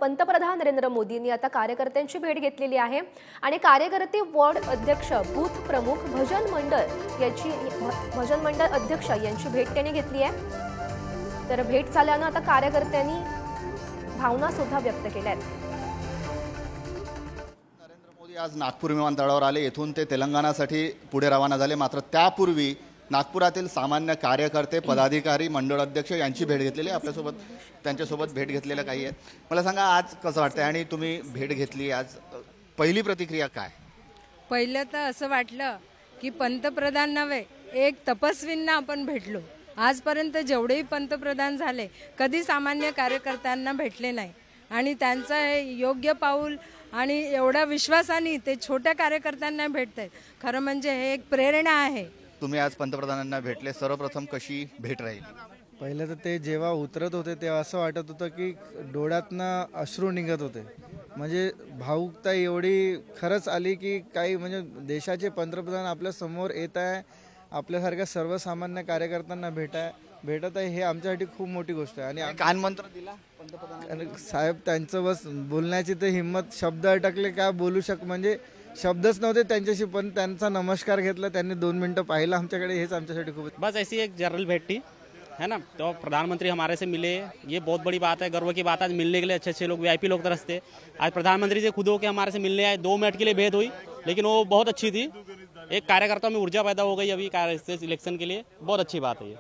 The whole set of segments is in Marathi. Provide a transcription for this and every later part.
पंतप्रधान नरेंद्र मोदींनी आता कार्यकर्त्यांची भेट घेतलेली आहे आणि कार्यकर्ते वॉर्ड अध्यक्ष बूथ प्रमुख भजन मंडळ अध्यक्ष यांची भेट त्यांनी घेतली आहे। तर भेट झाल्यानं आता कार्यकर्त्यांनी भावना सुद्धा व्यक्त केल्या आहेत। नरेंद्र मोदी आज नागपूर विमानतळावर आले, येथून ते तेलंगणासाठी पुढे रवाना झाले। मात्र त्यापूर्वी नागपुरातील सामान्य कार्यकर्ते, पदाधिकारी, मंडळ अध्यक्ष यांची भेट घेतलेली आपल्यासोबत त्यांच्यासोबत भेट घेतलेल्या काही आहेत। मला सांगा आज कसं वाटतंय आणि तुम्ही भेट घेतली, आज पहिली प्रतिक्रिया काय? पहिलं तर असं वाटलं की पंतप्रधान नव्हे एक तपस्वींना आपण भेटलो। आजपर्यंत जेवढेही पंतप्रधान झाले कधी सामान्य कार्यकर्त्यांना भेटले नाही आणि त्यांचं हे योग्य पाऊल आणि एवढ्या विश्वासाने ते छोट्या कार्यकर्त्यांना भेटतात। खरं म्हणजे हे एक प्रेरणा आहे। तुम्ही आज पंतप्रधानांना भेटले, सर्वप्रथम कशी भेट राहील? पहिलं तर ते जेव्हा उतरत होते तेव्हा असं वाटत होतं की डोळ्यातनं अश्रू निघत होते। म्हणजे भावुकता एवढी खरंच आली की काही म्हणजे देशाचे पंतप्रधान आपल्या समोर येत आहे, आपल्यासारख्या सर्वसामान्य कार्यकर्त्यांना भेटत आहे, हे आमच्यासाठी खूप मोठी गोष्ट आहे। आणि कानमंत्र दिला पंतप्रधान साहेब, त्यांचं बस बोलण्याची तर हिंमत, शब्द अटकले काय बोलू म्हणजे शब्दच नव्हते त्यांच्याशी, पण त्यांचा नमस्कार घेतला, त्यांनी 2 मिनिटं पाहिलं आमच्याकडे, हेच आमच्यासाठी खूप। बस ऐसी एक जनरल भेंट थी, है ना। तो प्रधानमंत्री हमारे से मिले, ये बहुत बड़ी बात है, गर्व की बात है। आज मिलने के लिए अच्छे लोग, वीआईपी लोग तरसते। आज प्रधानमंत्री से खुद होकर हमारे से मिलने आए, 2 मिनट के लिए भेंट हुई, लेकिन वो बहुत अच्छी थी। एक कार्यकर्ता में ऊर्जा पैदा हो गई अभी इलेक्शन के लिए, बहुत अच्छी बात है ये।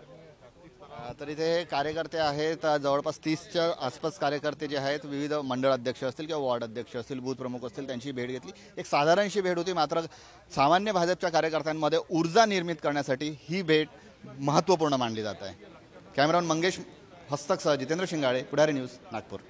तर इथे कार्यकर्ते आहेत, जवळपास 30च्या आसपास कार्यकर्ते जे आहेत, विविध मंडळ अध्यक्ष असतील किंवा वॉर्ड अध्यक्ष असतील, बूथ प्रमुख असतील, त्यांची भेट घेतली। एक साधारणशी भेट होती, मात्र सामान्य भाजपच्या कार्यकर्त्यांमध्ये ऊर्जा निर्मित करण्यासाठी ही भेट महत्त्वपूर्ण मानली जात आहे। कॅमेरामन मंगेश हस्तकसह जितेंद्र शिंगाळे, पुढारी न्यूज, नागपूर।